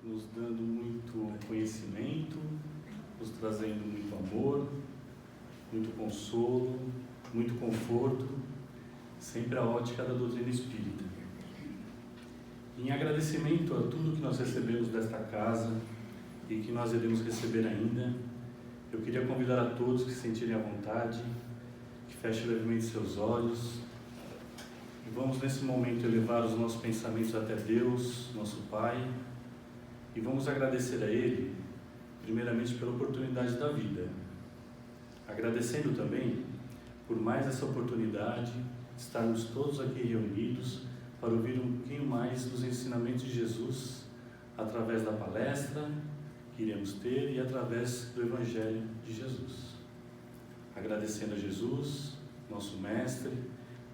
nos dando muito conhecimento, nos trazendo muito amor, muito consolo, muito conforto, sempre a ótica da doutrina espírita. Em agradecimento a tudo que nós recebemos desta casa e que nós iremos receber ainda, eu queria convidar a todos que se sentirem à vontade, que fechem levemente seus olhos e vamos nesse momento elevar os nossos pensamentos até Deus, nosso Pai, e vamos agradecer a Ele, primeiramente pela oportunidade da vida, agradecendo também por mais essa oportunidade de estarmos todos aqui reunidos para ouvir um pouquinho mais dos ensinamentos de Jesus através da palestra que iremos ter e através do Evangelho de Jesus. Agradecendo a Jesus, nosso Mestre,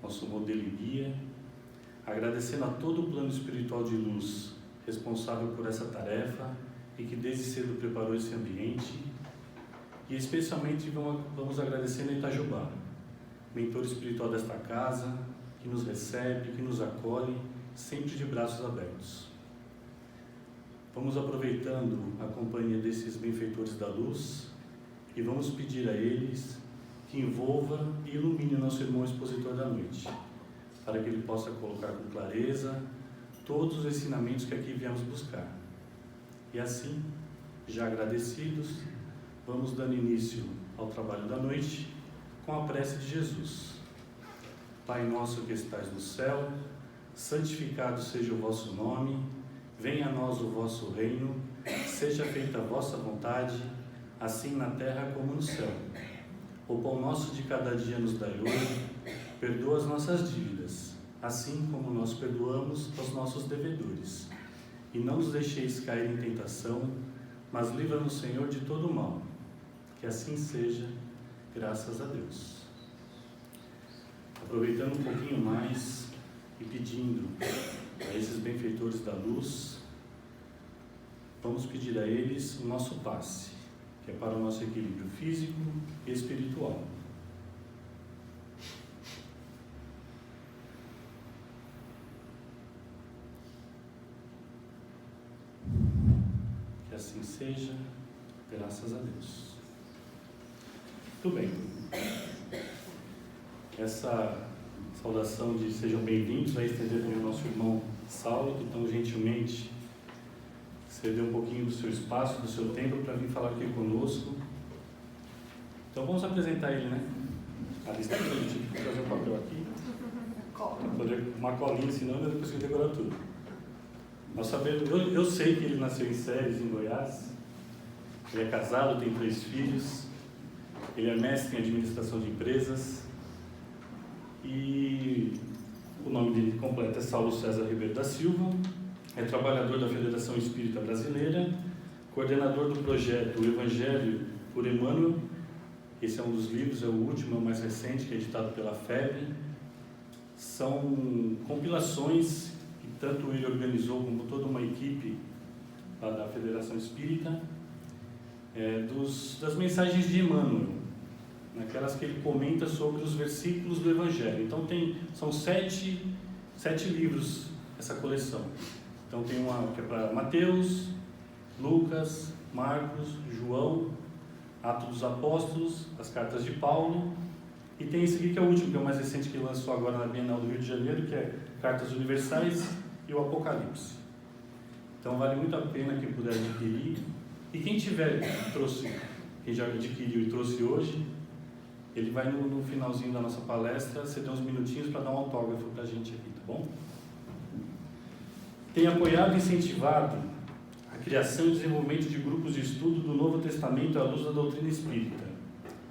nosso modelo e guia, agradecendo a todo o plano espiritual de luz responsável por essa tarefa e que desde cedo preparou esse ambiente, e especialmente vamos agradecendo a Itajubá, mentor espiritual desta casa, que nos recebe, que nos acolhe, sempre de braços abertos. Vamos aproveitando a companhia desses benfeitores da luz e vamos pedir a eles que envolva e ilumine o nosso irmão expositor da noite, para que ele possa colocar com clareza todos os ensinamentos que aqui viemos buscar. E assim, já agradecidos, vamos dando início ao trabalho da noite com a prece de Jesus. Pai nosso que estais no céu, santificado seja o vosso nome, venha a nós o vosso reino, seja feita a vossa vontade, assim na terra como no céu. O pão nosso de cada dia nos dai hoje, perdoa as nossas dívidas, assim como nós perdoamos aos nossos devedores. E não nos deixeis cair em tentação, mas livra-nos, Senhor, de todo o mal. Que assim seja, graças a Deus. Aproveitando um pouquinho mais e pedindo a esses benfeitores da luz, vamos pedir a eles o nosso passe, que é para o nosso equilíbrio físico e espiritual. Que assim seja, graças a Deus. Muito bem. Essa saudação de sejam bem-vindos vai estender também ao nosso irmão Saulo, que tão gentilmente cedeu um pouquinho do seu espaço, do seu tempo, para vir falar aqui conosco. Então vamos apresentar ele, né? A lista que a gente tem que trazer um papel aqui. Poder uma colinha, senão eu não consigo decorar tudo. Nós sabemos, eu sei que ele nasceu em Séries, em Goiás. Ele é casado, tem 3 filhos. Ele é mestre em administração de empresas. E o nome dele completo é Saulo César Ribeiro da Silva. É trabalhador da Federação Espírita Brasileira, coordenador do projeto O Evangelho por Emmanuel. Esse é um dos livros, é o último, é o mais recente, que é editado pela FEB. São compilações que tanto ele organizou como toda uma equipe lá da Federação Espírita, das mensagens de Emmanuel, naquelas que ele comenta sobre os versículos do Evangelho. Então são 7 livros essa coleção. Então tem uma que é para Mateus, Lucas, Marcos, João, Atos dos Apóstolos, as cartas de Paulo, e tem esse aqui que é o último, que é o mais recente, que lançou agora na Bienal do Rio de Janeiro, que é Cartas Universais e o Apocalipse. Então vale muito a pena quem puder adquirir. E quem já adquiriu e trouxe hoje, ele vai no finalzinho da nossa palestra ceder uns minutinhos para dar um autógrafo para a gente aqui, tá bom? Tem apoiado e incentivado a criação e desenvolvimento de grupos de estudo do Novo Testamento à luz da doutrina espírita.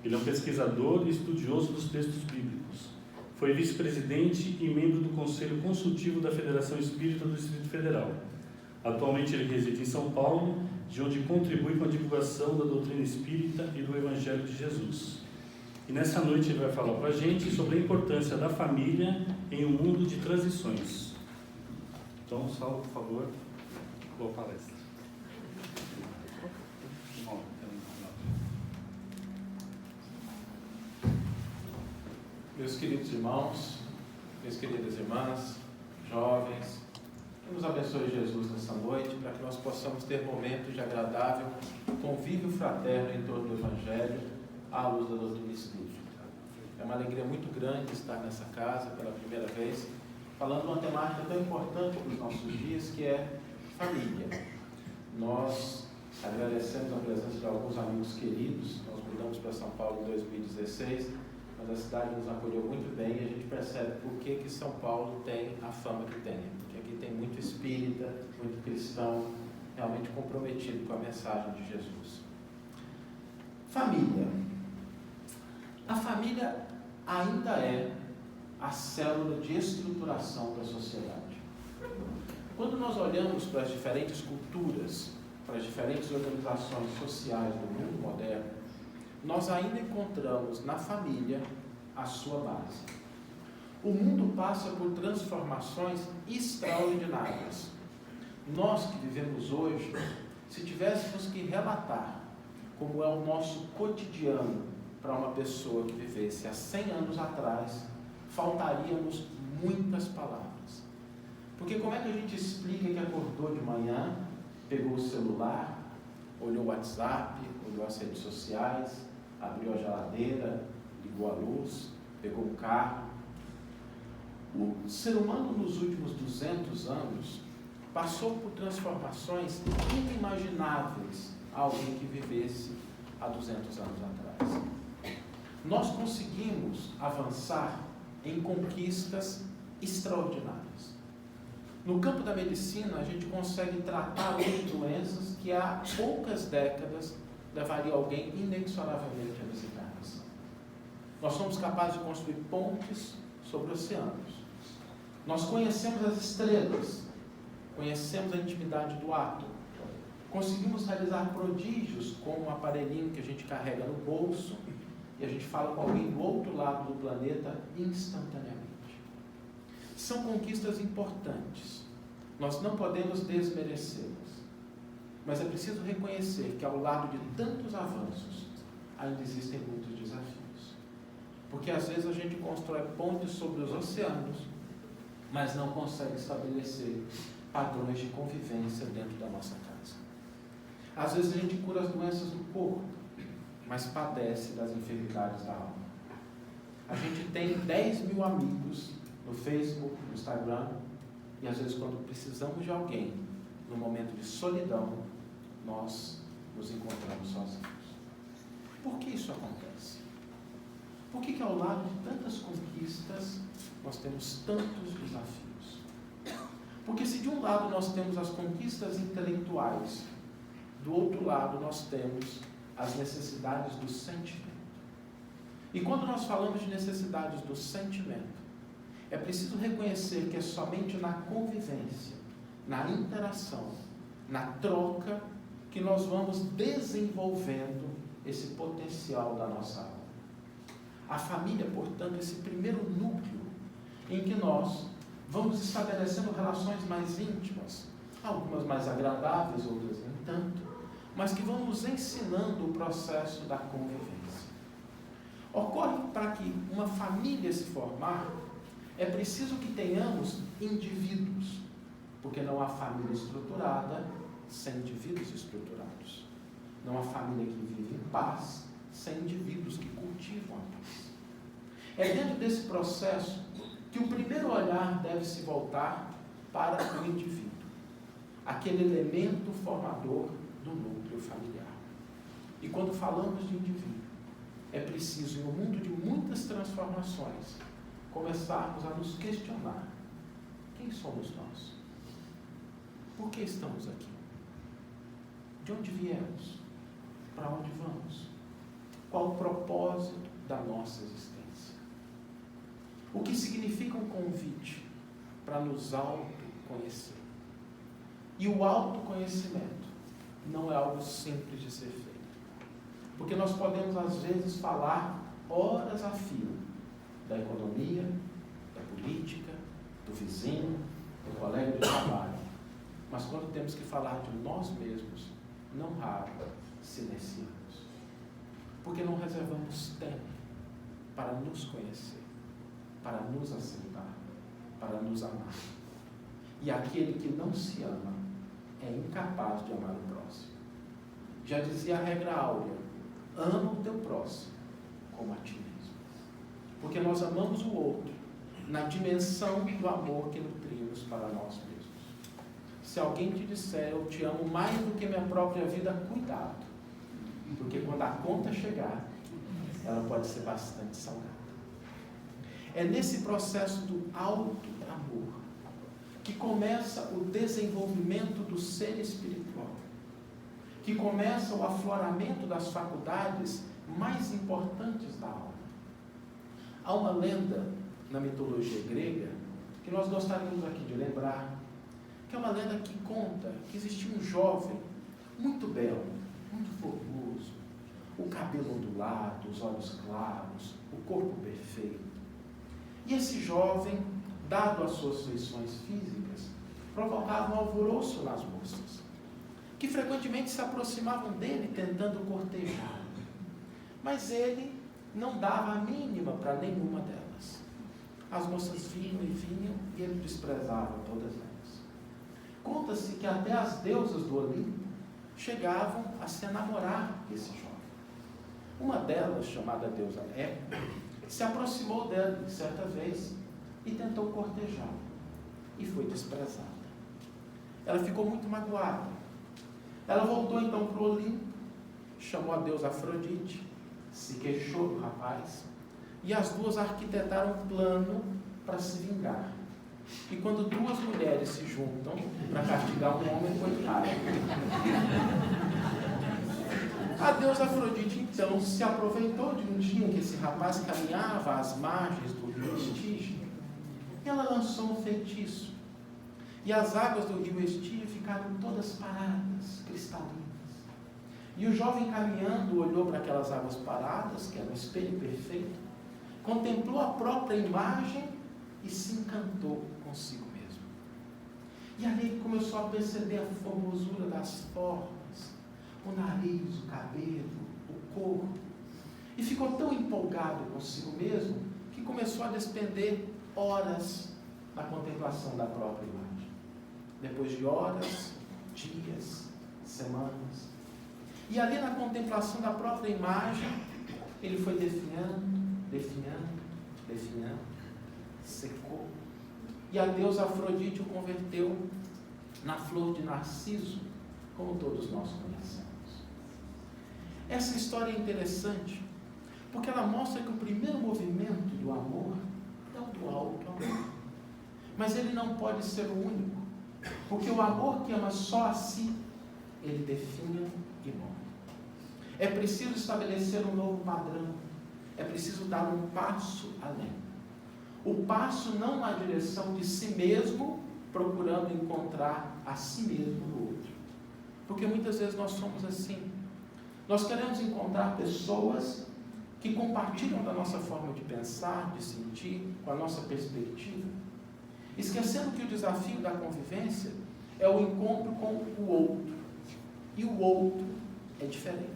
Ele é um pesquisador e estudioso dos textos bíblicos. Foi vice-presidente e membro do Conselho Consultivo da Federação Espírita do Distrito Federal. Atualmente ele reside em São Paulo, de onde contribui com a divulgação da doutrina espírita e do Evangelho de Jesus. E nessa noite ele vai falar para a gente sobre a importância da família em um mundo de transições. Então, Saulo, por favor, boa palestra. Meus queridos irmãos, minhas queridas irmãs, jovens, Que nos abençoe Jesus nessa noite, para que nós possamos ter momentos de agradável convívio fraterno em torno do Evangelho, à luz da doutrina espírita. É uma alegria muito grande estar nessa casa pela primeira vez, falando de uma temática tão importante para os nossos dias, que é família. Nós agradecemos a presença de alguns amigos queridos. Nós mudamos para São Paulo em 2016, mas a cidade nos acolheu muito bem e a gente percebe por que São Paulo tem a fama que tem. Porque aqui tem muito espírita, muito cristão, realmente comprometido com a mensagem de Jesus. Família. A família ainda é a célula de estruturação da sociedade. Quando nós olhamos para as diferentes culturas, para as diferentes organizações sociais do mundo moderno, nós ainda encontramos na família a sua base. O mundo passa por transformações extraordinárias. Nós que vivemos hoje, se tivéssemos que relatar como é o nosso cotidiano para uma pessoa que vivesse há 100 anos atrás, faltaríamos muitas palavras. Porque como é que a gente explica que acordou de manhã, pegou o celular, olhou o WhatsApp, olhou as redes sociais, abriu a geladeira, ligou a luz, pegou um carro? O ser humano nos últimos 200 anos passou por transformações inimagináveis a alguém que vivesse há 200 anos atrás. Nós conseguimos avançar em conquistas extraordinárias. No campo da medicina, a gente consegue tratar hoje doenças que há poucas décadas levaria alguém inexoravelmente à desencarnação. Nós somos capazes de construir pontes sobre oceanos. Nós conhecemos as estrelas, conhecemos a intimidade do átomo, conseguimos realizar prodígios com um aparelhinho que a gente carrega no bolso e a gente fala com alguém do outro lado do planeta instantaneamente. São conquistas importantes. Nós não podemos desmerecê-las. Mas é preciso reconhecer que ao lado de tantos avanços, ainda existem muitos desafios. Porque às vezes a gente constrói pontes sobre os oceanos, mas não consegue estabelecer padrões de convivência dentro da nossa casa. Às vezes a gente cura as doenças do corpo, mas padece das enfermidades da alma. A gente tem 10 mil amigos no Facebook, no Instagram, e às vezes quando precisamos de alguém, no momento de solidão, nós nos encontramos sozinhos. Por que isso acontece? Por que ao lado de tantas conquistas, nós temos tantos desafios? Porque se de um lado nós temos as conquistas intelectuais, do outro lado nós temos as necessidades do sentimento. E quando nós falamos de necessidades do sentimento, é preciso reconhecer que é somente na convivência, na interação, na troca, que nós vamos desenvolvendo esse potencial da nossa alma. A família, portanto, é esse primeiro núcleo em que nós vamos estabelecendo relações mais íntimas, algumas mais agradáveis, outras nem tanto, mas que vão nos ensinando o processo da convivência. Ocorre que para que uma família se formar, é preciso que tenhamos indivíduos, porque não há família estruturada sem indivíduos estruturados. Não há família que vive em paz sem indivíduos que cultivam a paz. É dentro desse processo que o primeiro olhar deve se voltar para o indivíduo, aquele elemento formador do núcleo familiar. E quando falamos de indivíduo, é preciso, no mundo de muitas transformações, começarmos a nos questionar: quem somos nós? Por que estamos aqui? De onde viemos? Para onde vamos? Qual o propósito da nossa existência? O que significa um convite para nos autoconhecer? E o autoconhecimento não é algo simples de ser feito. Porque nós podemos, às vezes, falar horas a fio da economia, da política, do vizinho, do colega de trabalho. Mas quando temos que falar de nós mesmos, não raro silenciamos. Porque não reservamos tempo para nos conhecer, para nos aceitar, para nos amar. E aquele que não se ama é incapaz de amar o próximo. Já dizia a regra áurea: ama o teu próximo como a ti mesmo. Porque nós amamos o outro na dimensão do amor que nutrimos para nós mesmos. Se alguém te disser eu te amo mais do que minha própria vida, cuidado. Porque quando a conta chegar, ela pode ser bastante salgada. É nesse processo do auto-amor que começa o desenvolvimento do ser espiritual, que começa o afloramento das faculdades mais importantes da alma. Há uma lenda na mitologia grega que nós gostaríamos aqui de lembrar, que é uma lenda que conta que existia um jovem muito belo, muito formoso, o cabelo ondulado, os olhos claros, o corpo perfeito. E esse jovem, dado as suas feições físicas, provocava um alvoroço nas moças, que frequentemente se aproximavam dele tentando cortejá-lo. Mas ele não dava a mínima para nenhuma delas. As moças vinham e ele desprezava todas elas. Conta-se que até as deusas do Olimpo chegavam a se enamorar desse jovem. Uma delas, chamada deusa Eco, se aproximou dele certa vez e tentou cortejá-lo, e foi desprezada. Ela ficou muito magoada. Ela voltou então para o Olimpo, chamou a deusa Afrodite, se queixou do rapaz, e as duas arquitetaram um plano para se vingar. E quando duas mulheres se juntam para castigar um homem, coitado. A deusa Afrodite, então, se aproveitou de um dia em que esse rapaz caminhava às margens do rio Estige, e ela lançou um feitiço. E as águas do rio Estige ficaram todas paradas, cristalinas. E o jovem caminhando olhou para aquelas águas paradas, que era um espelho perfeito, contemplou a própria imagem e se encantou consigo mesmo. E ali ele começou a perceber a formosura das formas, o nariz, o cabelo, o corpo, e ficou tão empolgado consigo mesmo que começou a despender horas na contemplação da própria imagem. Depois de horas, dias, semanas, e ali na contemplação da própria imagem, ele foi definhando, secou, e a deusa Afrodite o converteu na flor de Narciso, como todos nós conhecemos. Essa história é interessante, porque ela mostra que o primeiro movimento do amor é o do auto-amor. Mas ele não pode ser o único, porque o amor que ama só a si, ele definha e morre. É preciso estabelecer um novo padrão, é preciso dar um passo além. O passo não na direção de si mesmo, procurando encontrar a si mesmo no outro. Porque muitas vezes nós somos assim. Nós queremos encontrar pessoas que compartilham da nossa forma de pensar, de sentir, com a nossa perspectiva, esquecendo que o desafio da convivência é o encontro com o outro. E o outro é diferente.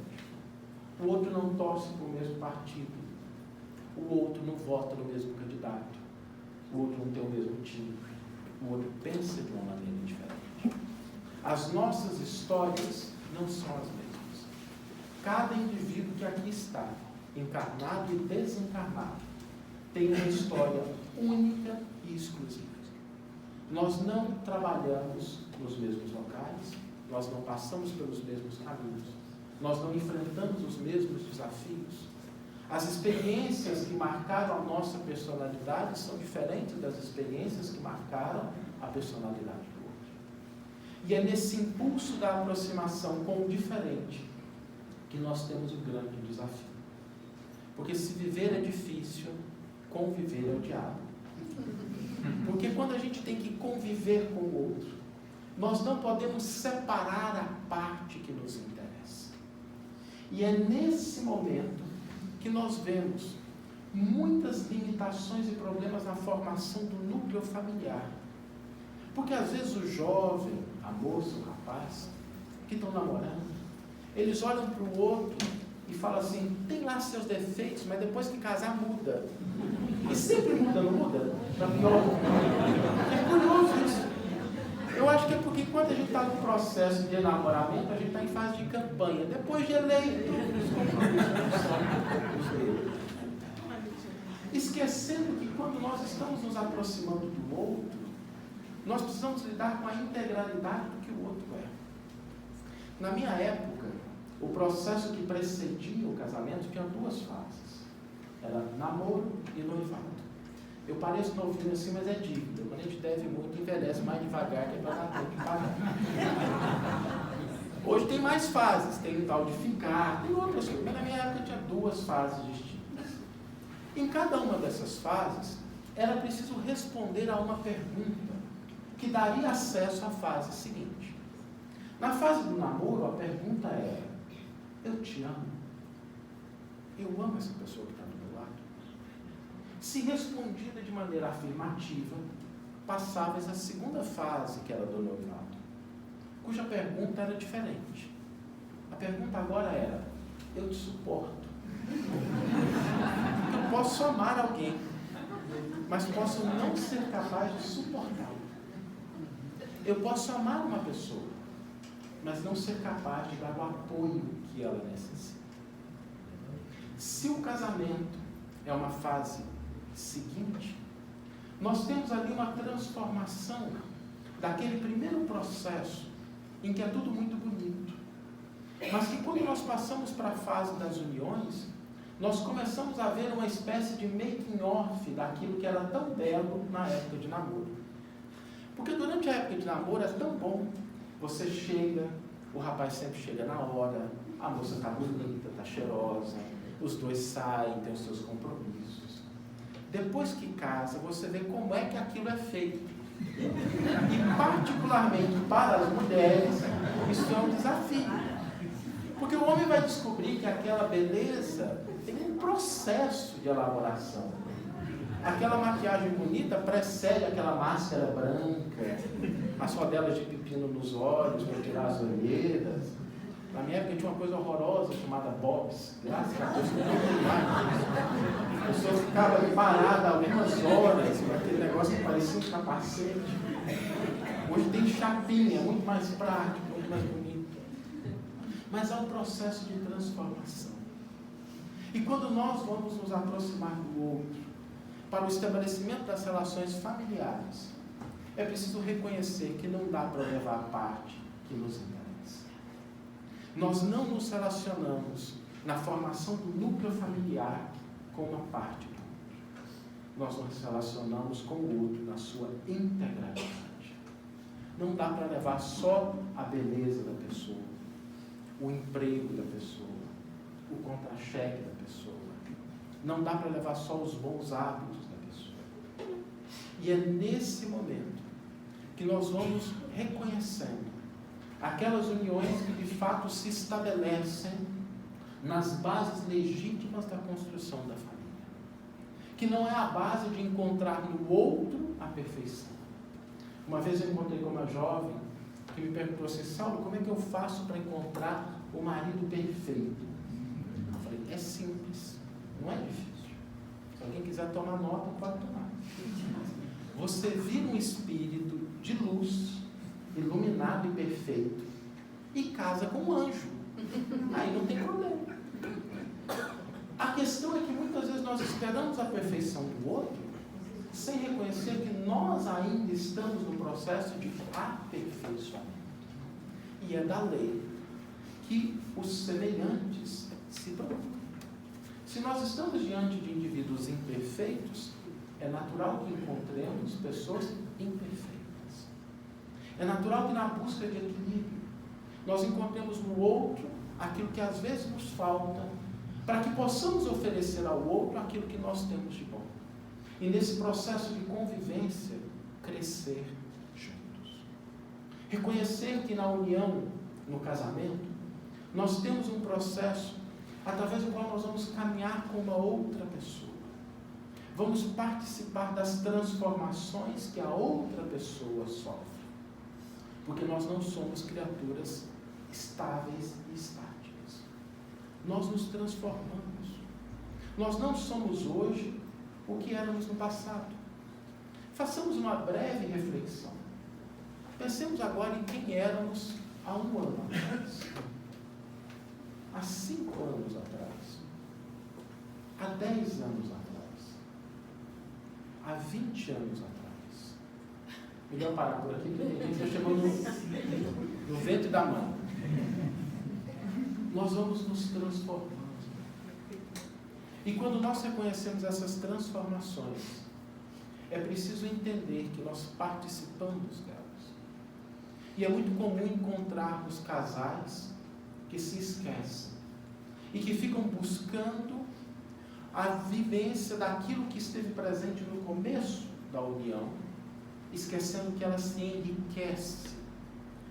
O outro não torce para o mesmo partido. O outro não vota no mesmo candidato. O outro não tem o mesmo time. O outro pensa de uma maneira diferente. As nossas histórias não são as mesmas. Cada indivíduo que aqui está, encarnado e desencarnado, tem uma história única e exclusiva. Nós não trabalhamos nos mesmos locais, nós não passamos pelos mesmos caminhos, nós não enfrentamos os mesmos desafios. As experiências que marcaram a nossa personalidade são diferentes das experiências que marcaram a personalidade do outro. E é nesse impulso da aproximação com o diferente que nós temos um grande desafio. Porque se viver é difícil, conviver é o diabo. Porque quando a gente tem que conviver com o outro, nós não podemos separar a parte que nos interessa. E é nesse momento que nós vemos muitas limitações e problemas na formação do núcleo familiar. Porque às vezes o jovem, a moça, o rapaz, que estão namorando, eles olham para o outro e falam assim, tem lá seus defeitos, mas depois que casar muda. E sempre muda, não muda? Para pior. É curioso isso. Eu acho que é porque quando a gente está no processo de enamoramento, a gente está em fase de campanha. Depois de eleito, os compromissos não são os deles. Esquecendo que quando nós estamos nos aproximando do outro, nós precisamos lidar com a integralidade do que o outro é. Na minha época, o processo que precedia o casamento tinha 2 fases. Era namoro e noivado. Eu pareço novinho assim, mas é dívida. Quando a gente deve muito, envelhece mais devagar, que é para dar tempo de pagar. Hoje tem mais fases, tem o tal de ficar, tem outras coisas. Mas na minha época tinha 2 fases distintas. Em cada uma dessas fases, era preciso responder a uma pergunta que daria acesso à fase seguinte. Na fase do namoro, a pergunta era: eu te amo? Eu amo essa pessoa que está do meu lado? Se respondida de maneira afirmativa, passava-se a segunda fase, que era do noivado, cuja pergunta era diferente. A pergunta agora era: eu te suporto? Eu posso amar alguém, mas posso não ser capaz de suportá-lo. Eu posso amar uma pessoa, mas não ser capaz de dar o apoio que ela necessita. Se o casamento é uma fase seguinte, nós temos ali uma transformação daquele primeiro processo em que é tudo muito bonito, mas que quando nós passamos para a fase das uniões, nós começamos a ver uma espécie de making off daquilo que era tão belo na época de namoro. Porque durante a época de namoro é tão bom, você chega, o rapaz sempre chega na hora, a moça está bonita, está cheirosa, os dois saem, têm os seus compromissos. Depois que casa, você vê como é que aquilo é feito. E particularmente para as mulheres, isso é um desafio. Porque o homem vai descobrir que aquela beleza tem um processo de elaboração. Aquela maquiagem bonita precede aquela máscara branca, as rodelas de pepino nos olhos para tirar as olheiras. Na minha época tinha uma coisa horrorosa chamada Bobs. Graças a Deus que não tem mais. A pessoa ficava parada algumas horas com aquele negócio que parecia um capacete. Hoje tem chapinha, muito mais prático, muito mais bonito. Mas há um processo de transformação. E quando nós vamos nos aproximar do outro, para o estabelecimento das relações familiares, é preciso reconhecer que não dá para levar a parte que nos interessa. Nós não nos relacionamos na formação do núcleo familiar com uma parte do outro. Nós nos relacionamos com o outro na sua integralidade. Não dá para levar só a beleza da pessoa, o emprego da pessoa, o contra-cheque da pessoa. Não dá para levar só os bons hábitos da pessoa. E é nesse momento que nós vamos reconhecendo aquelas uniões que de fato se estabelecem nas bases legítimas da construção da família. Que não é a base de encontrar no outro a perfeição. Uma vez eu encontrei com uma jovem que me perguntou assim: Saulo, como é que eu faço para encontrar o marido perfeito? Eu falei: é simples. Não é difícil. Se alguém quiser tomar nota, pode tomar. Você vira um espírito de luz, iluminado e perfeito, e casa com um anjo. Aí não tem problema. A questão é que muitas vezes nós esperamos a perfeição do outro, sem reconhecer que nós ainda estamos no processo de aperfeiçoamento. E é da lei que os semelhantes se provam. Se nós estamos diante de indivíduos imperfeitos, é natural que encontremos pessoas imperfeitas. É natural que na busca de equilíbrio, nós encontremos no outro aquilo que às vezes nos falta, para que possamos oferecer ao outro aquilo que nós temos de bom. E nesse processo de convivência, crescer juntos. Reconhecer que na união, no casamento, nós temos um processo através do qual nós vamos caminhar com uma outra pessoa. Vamos participar das transformações que a outra pessoa sofre. Porque nós não somos criaturas estáveis e estáticas. Nós nos transformamos. Nós não somos hoje o que éramos no passado. Façamos uma breve reflexão. Pensemos agora em quem éramos há 1 ano atrás, há 5 anos atrás, há 10 anos atrás, há 20 anos atrás. Melhor parar por aqui, porque a gente já chegou no vento da mão. Nós vamos nos transformando. E quando nós reconhecemos essas transformações, é preciso entender que nós participamos delas. E é muito comum encontrarmos casais que se esquecem e que ficam buscando a vivência daquilo que esteve presente no começo da união, esquecendo que ela se enriquece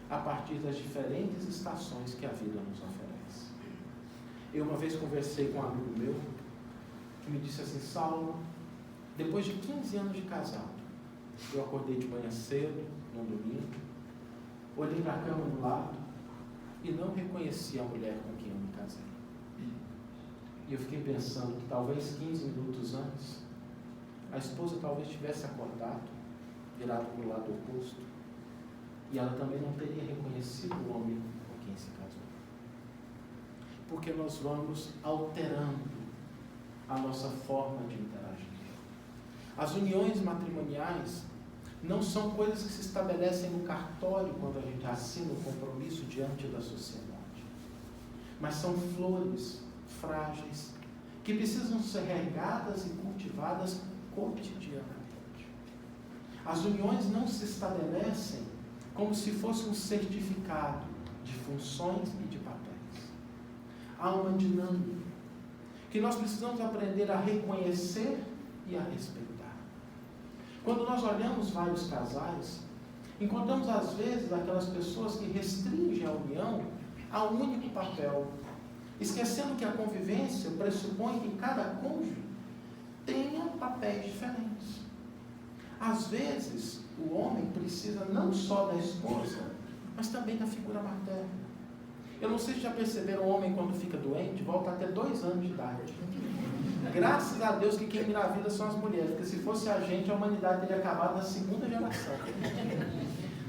a partir das diferentes estações que a vida nos oferece. Eu uma vez conversei com um amigo meu que me disse assim: Saulo, depois de 15 anos de casado, eu acordei de manhã cedo, num domingo, olhei para a cama do lado e não reconheci a mulher com quem eu me casei. E eu fiquei pensando que talvez 15 minutos antes, a esposa talvez tivesse acordado, virado para o lado oposto, e ela também não teria reconhecido o homem com quem se casou. Porque nós vamos alterando a nossa forma de interagir. As uniões matrimoniais não são coisas que se estabelecem no cartório quando a gente assina o compromisso diante da sociedade, mas são flores frágeis que precisam ser regadas e cultivadas cotidianamente. As uniões não se estabelecem como se fosse um certificado de funções e de papéis. Há uma dinâmica que nós precisamos aprender a reconhecer e a respeitar. Quando nós olhamos vários casais, encontramos às vezes aquelas pessoas que restringem a união a um único papel, esquecendo que a convivência pressupõe que cada cônjuge tenha papéis diferentes. Às vezes, o homem precisa não só da esposa, mas também da figura materna. Eu não sei se já perceberam, o homem quando fica doente, volta até 2 anos de idade. Graças a Deus que quem engravida são as mulheres, porque se fosse a gente, a humanidade teria acabado na 2ª geração.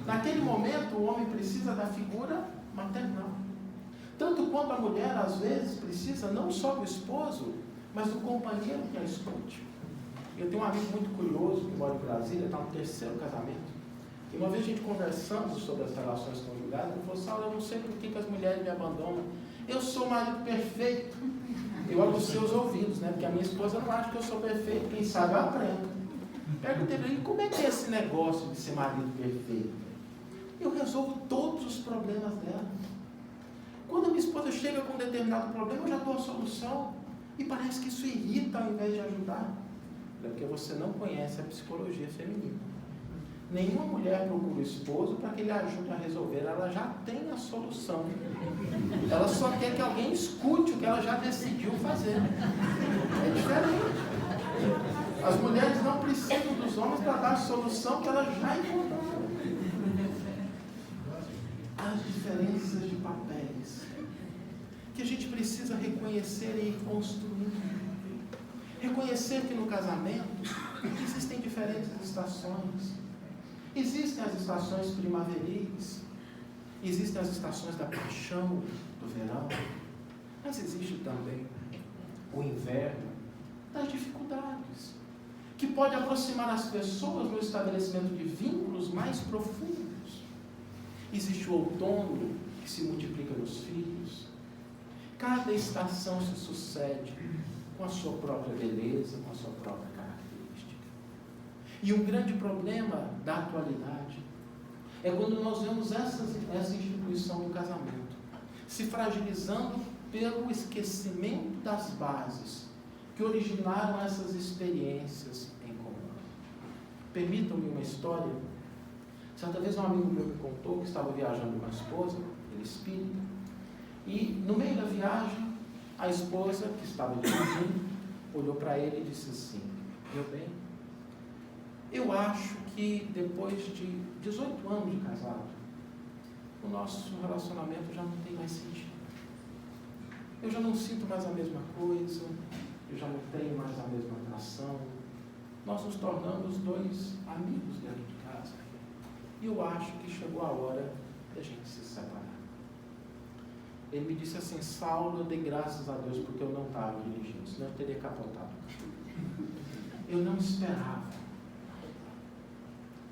Naquele momento, o homem precisa da figura maternal. Tanto quanto a mulher, às vezes, precisa não só do esposo, mas do companheiro que a escute. Eu tenho um amigo muito curioso que mora em Brasília, está no 3º casamento. E uma vez a gente conversando sobre as relações conjugais, ele falou: Saulo, eu não sei por que as mulheres me abandonam. Eu sou o marido perfeito. Eu olho os seus ouvidos, né? Porque a minha esposa não acha que eu sou perfeito. Quem sabe eu aprendo. Perguntei para ele: como é que é esse negócio de ser marido perfeito? Eu resolvo todos os problemas dela. Quando a minha esposa chega com um determinado problema, eu já dou a solução. E parece que isso irrita ao invés de ajudar. É porque você não conhece a psicologia feminina. Nenhuma mulher procura o esposo para que ele ajude a resolver. Ela já tem a solução. Ela só quer que alguém escute o que ela já decidiu fazer. É diferente. As mulheres não precisam dos homens para dar a solução que elas já encontraram. As diferenças de papéis que a gente precisa reconhecer e ir construindo. Reconhecer que no casamento existem diferentes estações. Existem as estações primaveris, existem as estações da paixão, do verão, mas existe também o inverno das dificuldades, que pode aproximar as pessoas no estabelecimento de vínculos mais profundos. Existe o outono, que se multiplica nos filhos. Cada estação se sucede com a sua própria beleza, com a sua própria característica. E um grande problema da atualidade é quando nós vemos essa instituição do casamento se fragilizando pelo esquecimento das bases que originaram essas experiências em comum. Permitam-me uma história. Certa vez um amigo meu me contou que estava viajando com a esposa, ele espírita, e no meio da viagem, a esposa, que estava dirigindo, olhou para ele e disse assim: meu bem, eu acho que depois de 18 anos de casado, o nosso relacionamento já não tem mais sentido. Eu já não sinto mais a mesma coisa, eu já não tenho mais a mesma atração. Nós nos tornamos 2 amigos dentro de casa. e eu acho que chegou a hora da gente se separar. Ele me disse assim: Saulo, eu dei graças a Deus porque eu não estava dirigindo, senão eu teria capotado. Eu não esperava.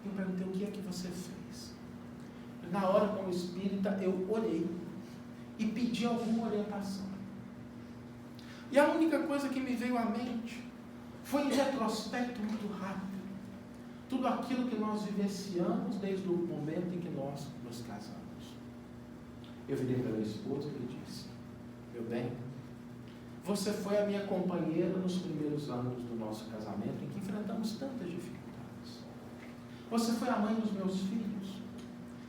Eu perguntei: o que é que você fez? Na hora, como espírita, eu orei e pedi alguma orientação. E a única coisa que me veio à mente foi, em retrospecto muito rápido, tudo aquilo que nós vivenciamos desde o momento em que nós nos casamos. Eu virei para minha esposa e lhe disse: meu bem, você foi a minha companheira nos primeiros anos do nosso casamento, em que enfrentamos tantas dificuldades. Você foi a mãe dos meus filhos.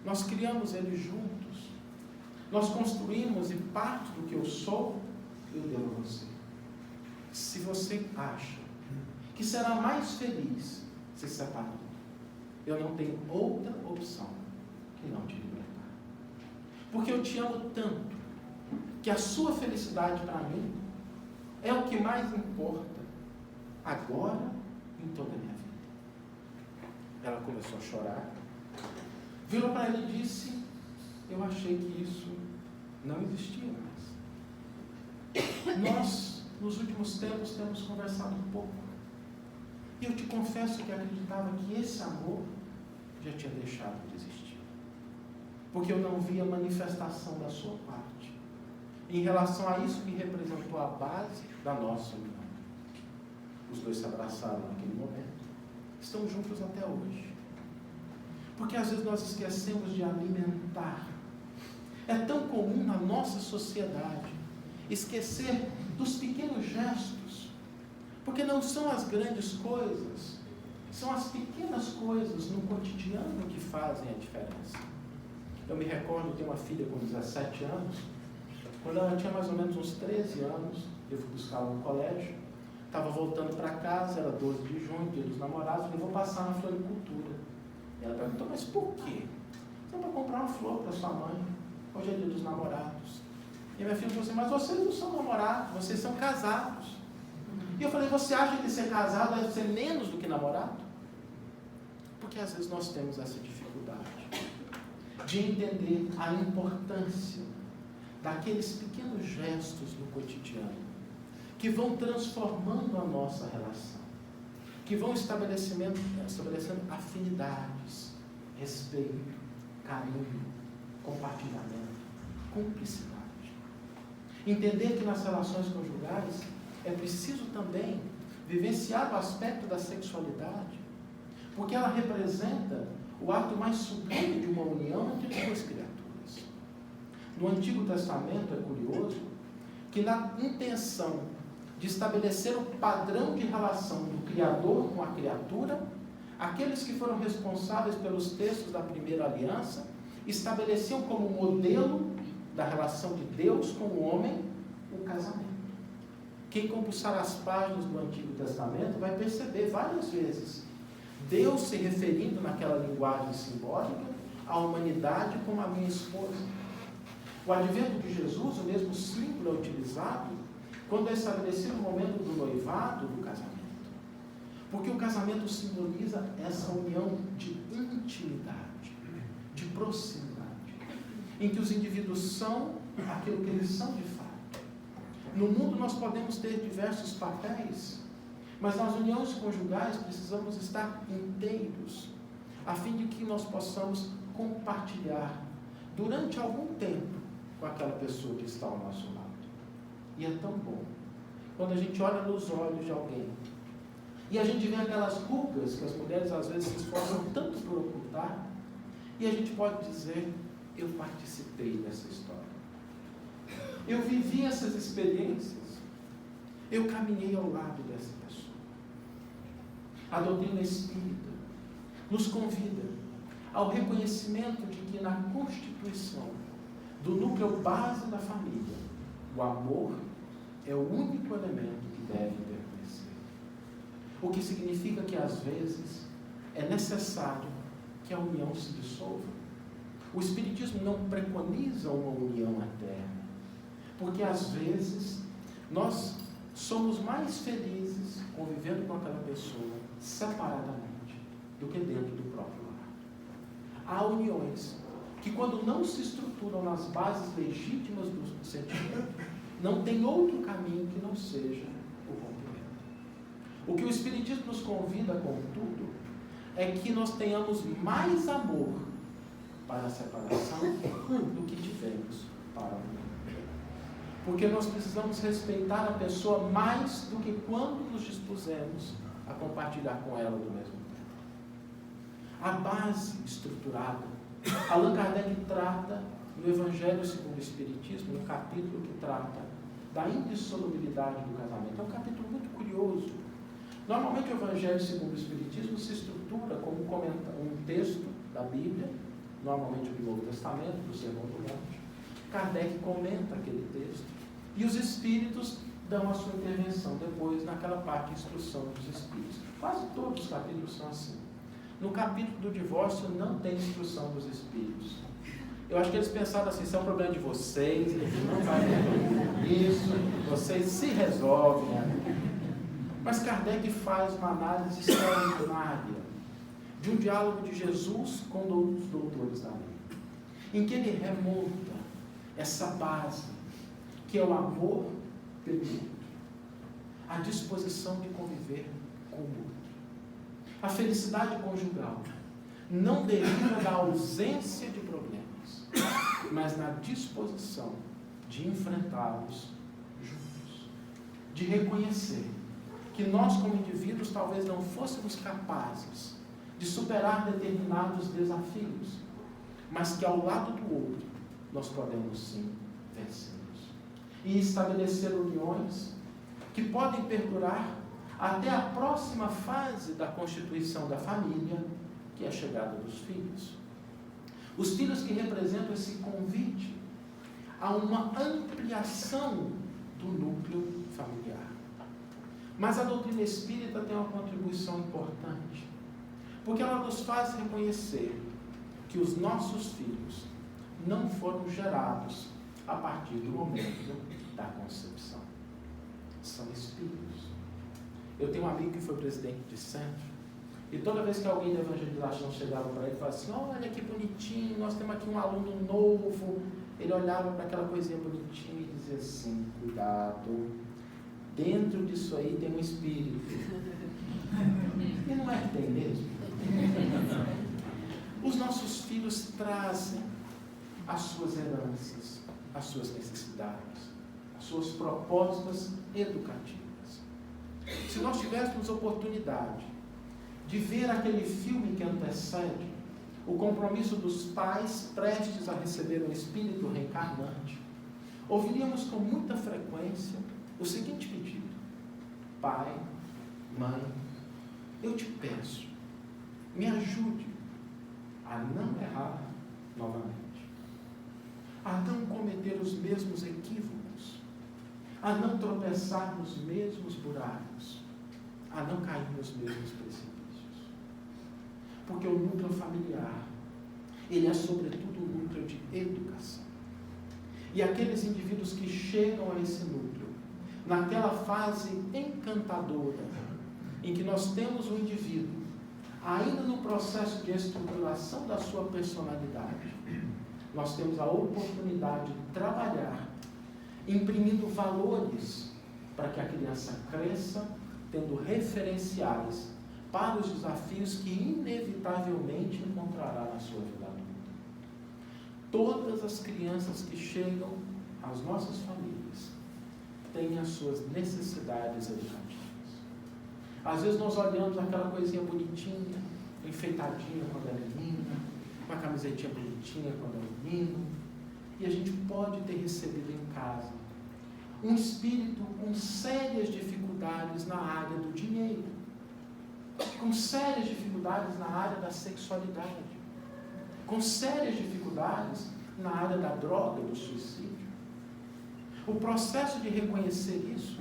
Nós criamos eles juntos. Nós construímos, e parte do que eu sou, eu devo a você. Se você acha que será mais feliz se separando, eu não tenho outra opção que não te libertar. Porque eu te amo tanto, que a sua felicidade para mim é o que mais importa, agora e em toda a minha vida. Ela começou a chorar, virou para ele e disse: eu achei que isso não existia mais. Nós, nos últimos tempos, temos conversado um pouco. E eu te confesso que acreditava que esse amor já tinha deixado de existir. Porque eu não via manifestação da sua parte em relação a isso que representou a base da nossa união. Os dois se abraçaram naquele momento. Estão juntos até hoje. Porque às vezes nós esquecemos de alimentar. É tão comum na nossa sociedade esquecer dos pequenos gestos. Porque não são as grandes coisas, são as pequenas coisas no cotidiano que fazem a diferença. Eu me recordo de ter uma filha com 17 anos. Quando ela tinha mais ou menos uns 13 anos, eu fui buscar ela no colégio. Estava voltando para casa, era 12 de junho, dia dos namorados. Falei: vou passar na floricultura. E ela perguntou: mas por quê? Então, para comprar uma flor para sua mãe. Hoje é dia dos namorados. E a minha filha falou assim: mas vocês não são namorados, vocês são casados. E eu falei: você acha que ser casado deve ser menos do que namorado? Porque às vezes nós temos essa dificuldade de entender a importância daqueles pequenos gestos no cotidiano que vão transformando a nossa relação, que vão estabelecendo afinidades, respeito, carinho, compartilhamento, cumplicidade. Entender que nas relações conjugais é preciso também vivenciar o aspecto da sexualidade, porque ela representa o ato mais sublime de uma união entre duas criaturas. No Antigo Testamento é curioso que, na intenção de estabelecer o padrão de relação do Criador com a criatura, aqueles que foram responsáveis pelos textos da primeira aliança estabeleciam como modelo da relação de Deus com o homem o casamento. Quem compulsar as páginas do Antigo Testamento vai perceber várias vezes Deus se referindo naquela linguagem simbólica à humanidade como a minha esposa. O advento de Jesus, o mesmo símbolo é utilizado quando é estabelecido o momento do noivado, do casamento. Porque o casamento simboliza essa união de intimidade, de proximidade, em que os indivíduos são aquilo que eles são de fato. No mundo nós podemos ter diversos papéis, mas nas uniões conjugais precisamos estar inteiros, a fim de que nós possamos compartilhar durante algum tempo com aquela pessoa que está ao nosso lado. E é tão bom quando a gente olha nos olhos de alguém e a gente vê aquelas rugas que as mulheres às vezes se esforçam tanto por ocultar, e a gente pode dizer: eu participei dessa história, eu vivi essas experiências, eu caminhei ao lado dessa pessoa. A doutrina espírita nos convida ao reconhecimento de que na constituição do núcleo base da família, o amor é o único elemento que deve permanecer. O que significa que às vezes é necessário que a união se dissolva. O Espiritismo não preconiza uma união eterna, porque às vezes nós somos mais felizes convivendo com aquela pessoa separadamente do que dentro do próprio lar. há uniões que, quando não se estruturam nas bases legítimas do sentimento, não tem outro caminho que não seja o rompimento. O que o Espiritismo nos convida, contudo, é que nós tenhamos mais amor para a separação do que tivemos para a união. Porque nós precisamos respeitar a pessoa mais do que quando nos dispusemos a compartilhar com ela do mesmo tempo. A base estruturada, Allan Kardec trata no Evangelho segundo o Espiritismo, no capítulo que trata da indissolubilidade do casamento. É um capítulo muito curioso. Normalmente o Evangelho segundo o Espiritismo se estrutura como um texto da Bíblia, normalmente do Novo Testamento, do Sermão do Monte. Kardec comenta aquele texto e os Espíritos dão a sua intervenção depois naquela parte de instrução dos Espíritos. Quase todos os capítulos são assim. No capítulo do divórcio não tem instrução dos Espíritos. Eu acho que eles pensaram assim, isso é um problema de vocês, a gente não vai isso, vocês se resolvem. Mas Kardec faz uma análise extraordinária de um diálogo de Jesus com os doutores da lei, em que ele remonta essa base, que é o amor pelo outro, a disposição de conviver com o outro. A felicidade conjugal não deriva da ausência de problemas, mas na disposição de enfrentá-los juntos, de reconhecer que nós, como indivíduos, talvez não fôssemos capazes de superar determinados desafios, mas que ao lado do outro nós podemos sim vencê-los e estabelecer uniões que podem perdurar até a próxima fase da constituição da família, que é a chegada dos filhos. Os filhos que representam esse convite a uma ampliação do núcleo familiar. Mas a doutrina espírita tem uma contribuição importante, porque ela nos faz reconhecer que os nossos filhos não foram gerados a partir do momento da concepção. São espíritos. Eu tenho um amigo que foi presidente de centro, e toda vez que alguém da evangelização chegava para ele e falava assim, olha que bonitinho, nós temos aqui um aluno novo, ele olhava para aquela coisinha bonitinha e dizia assim, cuidado, dentro disso aí tem um espírito. E não é que tem mesmo? Os nossos filhos trazem as suas heranças, as suas necessidades, as suas propostas educativas. Se nós tivéssemos oportunidade de ver aquele filme que antecede o compromisso dos pais prestes a receber um espírito reencarnante, ouviríamos com muita frequência o seguinte pedido: pai, mãe, eu te peço, me ajude a não errar novamente, a não cometer os mesmos equívocos, a não tropeçar nos mesmos buracos, a não cair nos mesmos precipícios. Porque o núcleo familiar, ele é sobretudo um núcleo de educação. E aqueles indivíduos que chegam a esse núcleo, naquela fase encantadora, em que nós temos o indivíduo ainda no processo de estruturação da sua personalidade, nós temos a oportunidade de trabalhar, imprimindo valores para que a criança cresça, tendo referenciais para os desafios que inevitavelmente encontrará na sua vida adulta. Todas as crianças que chegam às nossas famílias têm as suas necessidades educativas. Às vezes nós olhamos aquela coisinha bonitinha, enfeitadinha quando é menina, com a camisetinha bonitinha quando é menino, e a gente pode ter recebido em casa um espírito com sérias dificuldades na área do dinheiro, com sérias dificuldades na área da sexualidade, com sérias dificuldades na área da droga, do suicídio. O processo de reconhecer isso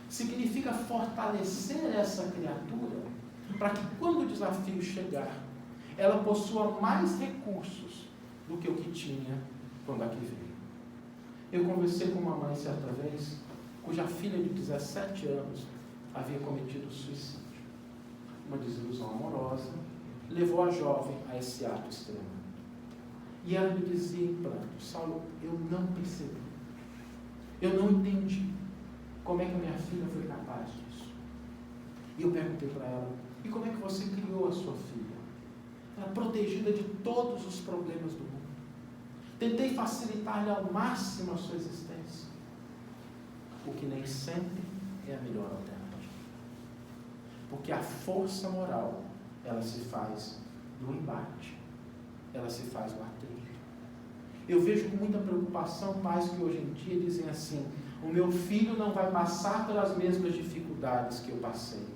significa fortalecer essa criatura para que, quando o desafio chegar, ela possua mais recursos do que o que tinha quando aqui veio. Eu conversei com uma mãe certa vez, cuja filha de 17 anos havia cometido suicídio. Uma desilusão amorosa levou a jovem a esse ato extremo. E ela me dizia em pranto: Saulo, eu não percebi, eu não entendi como é que a minha filha foi capaz disso. E eu perguntei para ela: e como é que você criou a sua filha? Ela protegida de todos os problemas do mundo. Tentei facilitar-lhe ao máximo a sua existência, o que nem sempre é a melhor alternativa. Porque a força moral, ela se faz no embate, ela se faz no atrito. Eu vejo com muita preocupação pais que hoje em dia dizem assim: o meu filho não vai passar pelas mesmas dificuldades que eu passei.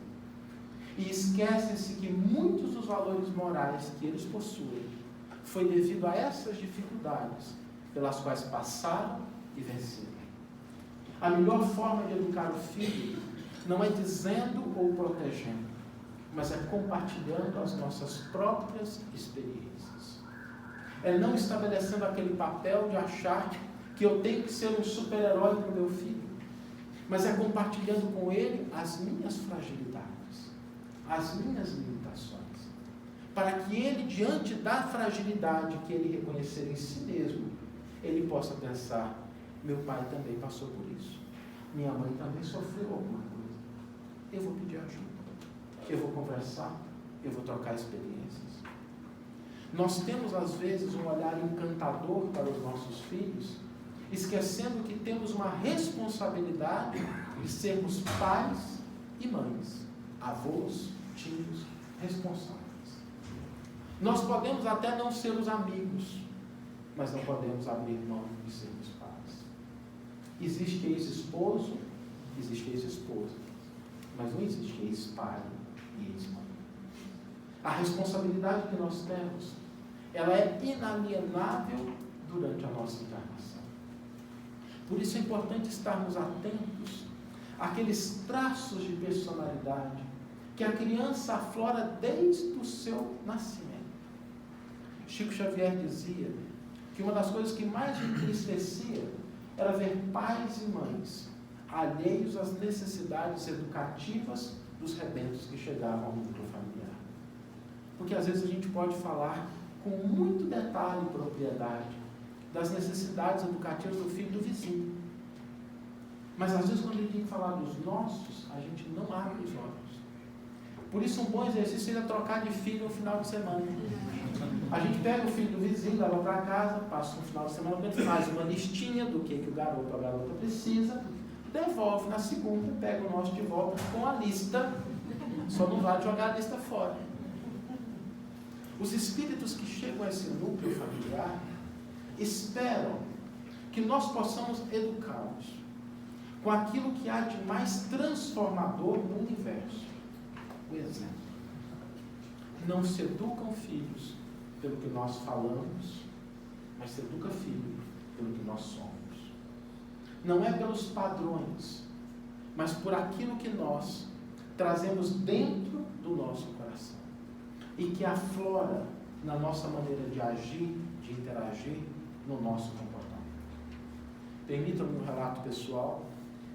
E esquecem-se que muitos dos valores morais que eles possuem foi devido a essas dificuldades pelas quais passaram e venceram. A melhor forma de educar o filho não é dizendo ou protegendo, mas é compartilhando as nossas próprias experiências. É não estabelecendo aquele papel de achar que eu tenho que ser um super-herói para o meu filho, mas é compartilhando com ele as minhas fragilidades, as minhas limitações, para que ele, diante da fragilidade que ele reconhecer em si mesmo, ele possa pensar: meu pai também passou por isso, minha mãe também sofreu alguma coisa, eu vou pedir ajuda, eu vou conversar, eu vou trocar experiências. Nós temos às vezes um olhar encantador para os nossos filhos, esquecendo que temos uma responsabilidade de sermos pais e mães, avós, tios, responsáveis. Nós podemos até não ser os amigos, mas não podemos abrir mão de sermos pais. Existe ex-esposo, existe ex-esposa, mas não existe ex-pai e ex-mãe. A responsabilidade que nós temos, ela é inalienável durante a nossa encarnação. Por isso é importante estarmos atentos àqueles traços de personalidade que a criança aflora desde o seu nascimento. Chico Xavier dizia que uma das coisas que mais me entristecia era ver pais e mães alheios às necessidades educativas dos rebentos que chegavam ao núcleo familiar. Porque às vezes a gente pode falar com muito detalhe e propriedade das necessidades educativas do filho do vizinho. Mas às vezes quando a gente tem que falar dos nossos, a gente não abre os olhos. Por isso um bom exercício é trocar de filho no final de semana. A gente pega o filho do vizinho, leva para casa, passa um final de semana, faz uma listinha do que o garoto ou a garota precisa, devolve na segunda, pega o nosso de volta com a lista, só não vale jogar a lista fora. Os espíritos que chegam a esse núcleo familiar esperam que nós possamos educá-los com aquilo que há de mais transformador no universo: o exemplo. Não se educam filhos pelo que nós falamos, mas se educa filho pelo que nós somos. Não é pelos padrões, mas por aquilo que nós trazemos dentro do nosso coração e que aflora na nossa maneira de agir, de interagir, no nosso comportamento. Permitam-me um relato pessoal.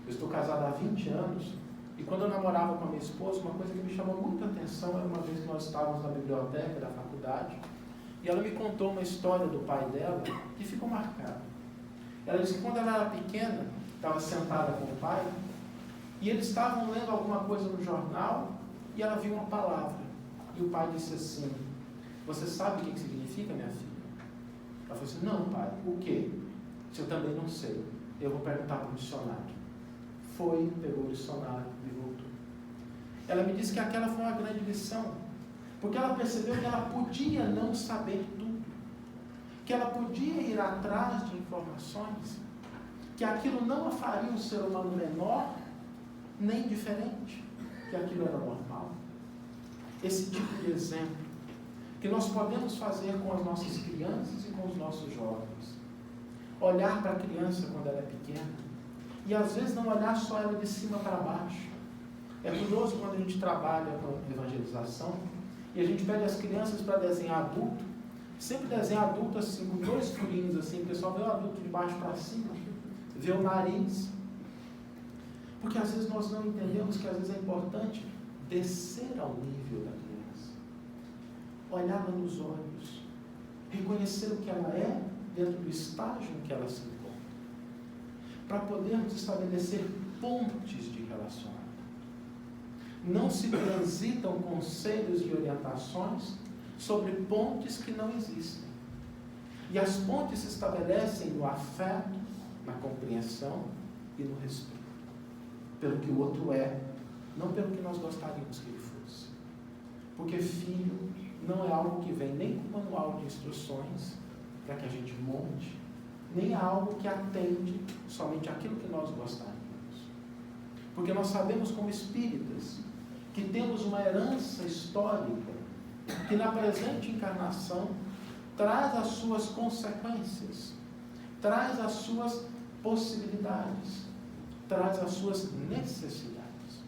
Eu estou casado há 20 anos e quando eu namorava com a minha esposa, uma coisa que me chamou muita atenção era uma vez que nós estávamos na biblioteca da faculdade e ela me contou uma história do pai dela que ficou marcada. Ela disse que quando ela era pequena, estava sentada com o pai e eles estavam lendo alguma coisa no jornal e ela viu uma palavra. E o pai disse assim: você sabe o que significa, minha filha? Ela falou assim: não, pai, o quê? Eu também não sei. Eu vou perguntar para o dicionário. Foi, pegou o dicionário e voltou. Ela me disse que aquela foi uma grande lição, porque ela percebeu que ela podia não saber tudo, que ela podia ir atrás de informações, que aquilo não a faria um ser humano menor, nem diferente, que aquilo era normal. Esse tipo de exemplo que nós podemos fazer com as nossas crianças e com os nossos jovens. Olhar para a criança quando ela é pequena e às vezes não olhar só ela de cima para baixo. É curioso quando a gente trabalha com evangelização e a gente pede as crianças para desenhar adulto, sempre desenha adulto assim, com 2 furinhos assim, o pessoal vê o adulto de baixo para cima, vê o nariz, porque às vezes nós não entendemos que às vezes é importante descer ao nível da criança, olhá-la nos olhos reconhecer o que ela é dentro do estágio em que ela se encontra, para podermos estabelecer pontes de relacionamento. Não se transitam conselhos e orientações sobre pontes que não existem. E as pontes se estabelecem no afeto, na compreensão e no respeito. Pelo que o outro é, não pelo que nós gostaríamos que ele fosse. Porque filho não é algo que vem nem com manual de instruções para que a gente monte, nem é algo que atende somente aquilo que nós gostaríamos. Porque nós sabemos como espíritas que temos uma herança histórica que na presente encarnação traz as suas consequências, traz as suas possibilidades, traz as suas necessidades.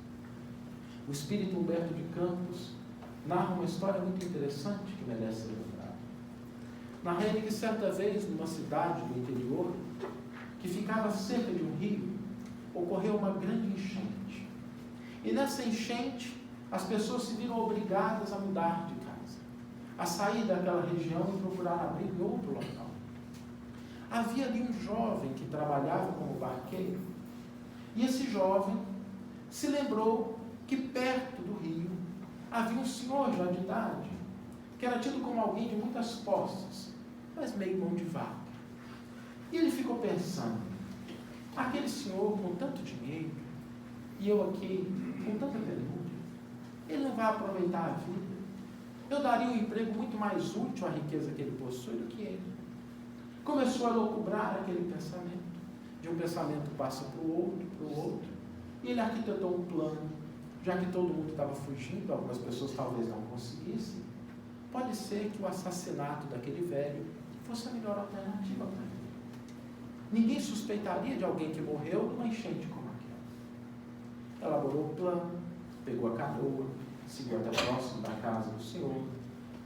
O espírito Humberto de Campos narra uma história muito interessante que merece ser lembrada. Narra ele que certa vez, numa cidade do interior, que ficava cerca de um rio, ocorreu uma grande enchente. E nessa enchente, as pessoas se viram obrigadas a mudar de casa, a sair daquela região e procurar abrigo em outro local. Havia ali um jovem que trabalhava como barqueiro, e esse jovem se lembrou que perto do rio havia um senhor já de idade, que era tido como alguém de muitas posses, mas meio mão de vaca. E ele ficou pensando, aquele senhor com tanto dinheiro, e eu aqui com tanta penúria, ele não vai aproveitar a vida. Eu daria um emprego muito mais útil à riqueza que ele possui do que ele. Começou a locubrar aquele pensamento. De um pensamento passa para o outro, e ele arquitetou um plano, já que todo mundo estava fugindo, algumas pessoas talvez não conseguissem. Pode ser que o assassinato daquele velho fosse a melhor alternativa para ele. Ninguém suspeitaria de alguém que morreu numa enchente como aquela. Elaborou o plano, pegou a canoa, seguiu até próximo da casa do senhor,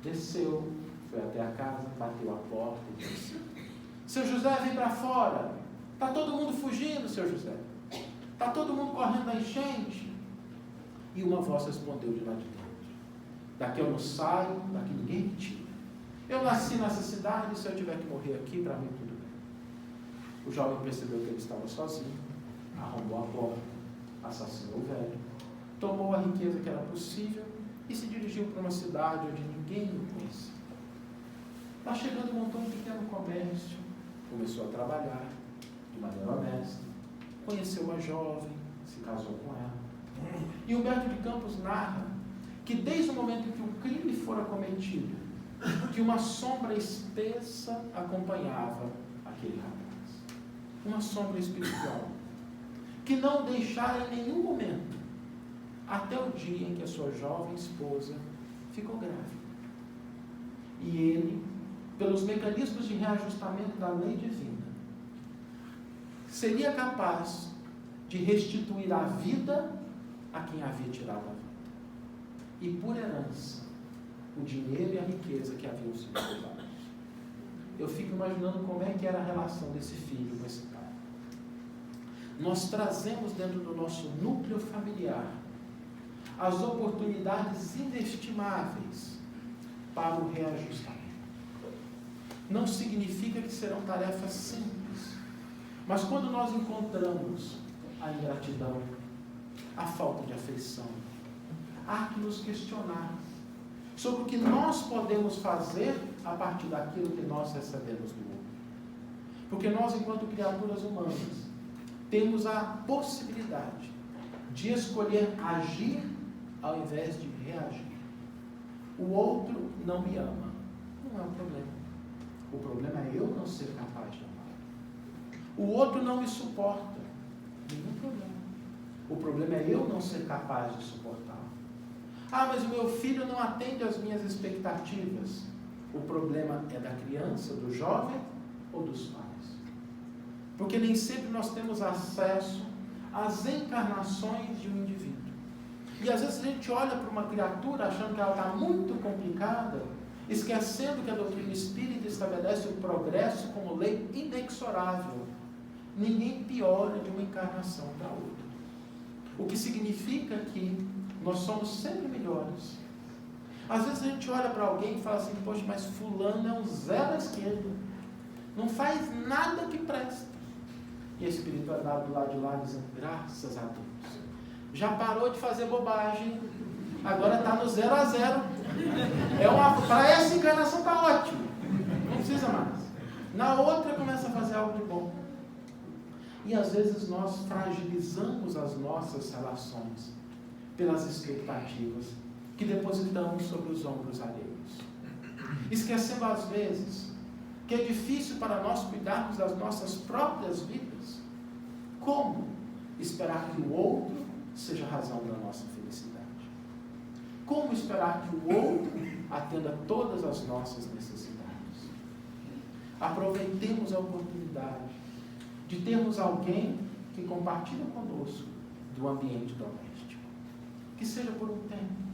desceu, foi até a casa, bateu a porta e disse: seu José, vem para fora. Está todo mundo fugindo, seu José. Está todo mundo correndo da enchente. E uma voz respondeu de lá de dentro: daqui eu não saio, daqui ninguém me tira. Eu nasci nessa cidade, e se eu tiver que morrer aqui, para mim tudo bem. O jovem percebeu que ele estava sozinho, arrombou a porta, assassinou o velho, tomou a riqueza que era possível e se dirigiu para uma cidade onde ninguém o conhecia. Lá chegando, montou um pequeno comércio, começou a trabalhar de maneira honesta, conheceu uma jovem, se casou com ela. E Humberto de Campos narra que desde o momento em que o crime fora cometido, que uma sombra espessa acompanhava aquele rapaz. Uma sombra espiritual, que não deixara em nenhum momento, até o dia em que a sua jovem esposa ficou grávida. E ele, pelos mecanismos de reajustamento da lei divina, seria capaz de restituir a vida a quem havia tirado a vida. E por herança, o dinheiro e a riqueza que haviam sido roubados. Eu fico imaginando como é que era a relação desse filho com esse pai. Nós trazemos dentro do nosso núcleo familiar as oportunidades inestimáveis para o reajustamento. Não significa que serão tarefas simples, mas quando nós encontramos a ingratidão, a falta de afeição, há que nos questionar sobre o que nós podemos fazer a partir daquilo que nós recebemos do outro. Porque nós, enquanto criaturas humanas, temos a possibilidade de escolher agir ao invés de reagir. O outro não me ama. Não é um problema. O problema é eu não ser capaz de amar. O outro não me suporta. Nenhum problema. O problema é eu não ser capaz de suportar. Ah, mas o meu filho não atende às minhas expectativas. O problema é da criança, do jovem ou dos pais? Porque nem sempre nós temos acesso às encarnações de um indivíduo. E às vezes a gente olha para uma criatura achando que ela está muito complicada, esquecendo que a doutrina espírita estabelece o progresso como lei inexorável. Ninguém piora de uma encarnação para outra. O que significa que nós somos sempre melhores. Às vezes a gente olha para alguém e fala assim, poxa, mas fulano é um zero à esquerda, não faz nada que presta. E a espiritualidade do lado de lá dizendo, graças a Deus, já parou de fazer bobagem, agora está no 0 a 0. Para essa encarnação está ótimo, não precisa mais. Na outra começa a fazer algo de bom. E às vezes nós fragilizamos as nossas relações pelas expectativas que depositamos sobre os ombros alheios, esquecendo às vezes que é difícil para nós cuidarmos das nossas próprias vidas. Como esperar que o outro seja a razão da nossa felicidade? Como esperar que o outro atenda todas as nossas necessidades? Aproveitemos a oportunidade de termos alguém que compartilha conosco do ambiente doméstico. Que seja por um tempo,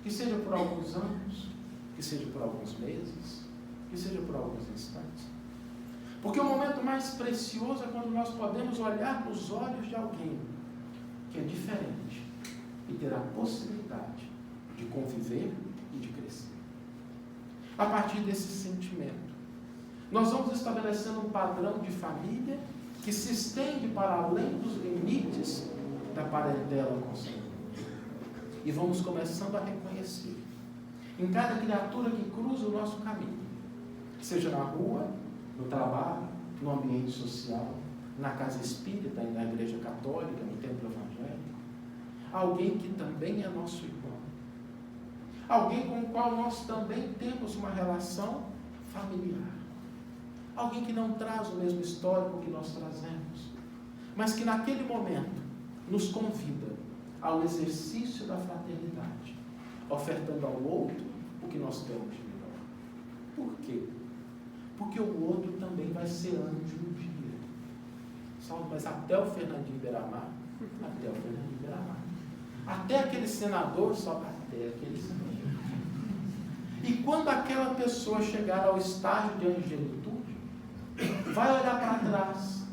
que seja por alguns anos, que seja por alguns meses, que seja por alguns instantes. Porque o momento mais precioso é quando nós podemos olhar nos olhos de alguém que é diferente e ter a possibilidade de conviver e de crescer. A partir desse sentimento, nós vamos estabelecendo um padrão de família que se estende para além dos limites da parentela consanguínea. E vamos começando a reconhecer em cada criatura que cruza o nosso caminho, seja na rua, no trabalho, no ambiente social, na casa espírita e na igreja católica, no templo evangélico, alguém que também é nosso irmão, alguém com o qual nós também temos uma relação familiar, alguém que não traz o mesmo histórico que nós trazemos, mas que naquele momento nos convida ao exercício da fraternidade, ofertando ao outro o que nós temos de melhor. Por quê? Porque o outro também vai ser anjo um dia. Saulo, mas até o Fernandinho Beiramar, até o Fernandinho Beiramar, até aquele senador, só até aquele senador. E quando aquela pessoa chegar ao estágio de angelitude, vai olhar para trás